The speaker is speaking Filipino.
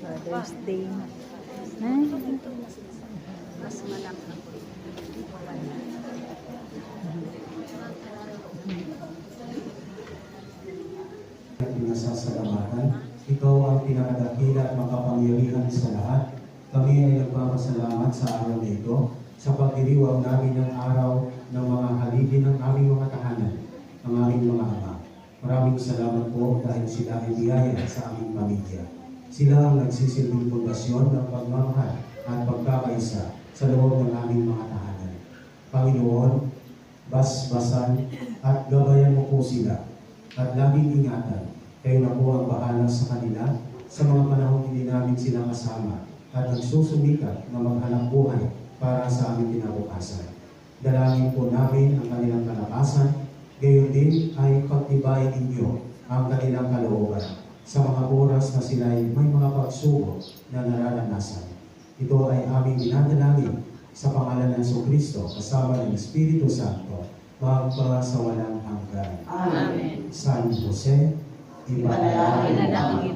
Father's Day. Ay. Mas malaki. Pinasasalamatan. Ikaw ang pinakadakila at makapangyarihan sa lahat. Kami ay nagpapasalamat sa araw na ito sa pagdiriwang namin ng araw ng mga haligi ng aming mga tahanan, ng aming mga ama. Maraming salamat po dahil sila ay biyaya sa aming pamilya. Sila ang nagsisilbing pundasyon ng pagmamahal at pagkakaisa sa loob ng aming mga tahanan. Panginoon, basbasan at gabayan mo po sila at laging ingatan. Kayo na po ang bahala sa kanila sa mga panahon hindi namin sila kasama at nagsusumikap na maghanap buhay para sa aming kinabukasan. Dalangin po namin ang kanilang kalakasan, gayon din ay pagtibayin ninyo ang kanilang kalooban sa mga oras na sila ay may mga pagsubok na nararanasan. Ito ay aming dinadalangin sa pangalan ng Jesucristo kasama ng Espiritu Santo magpasawalang hanggan. Amen. San Jose, ipanalangin Ipanalangin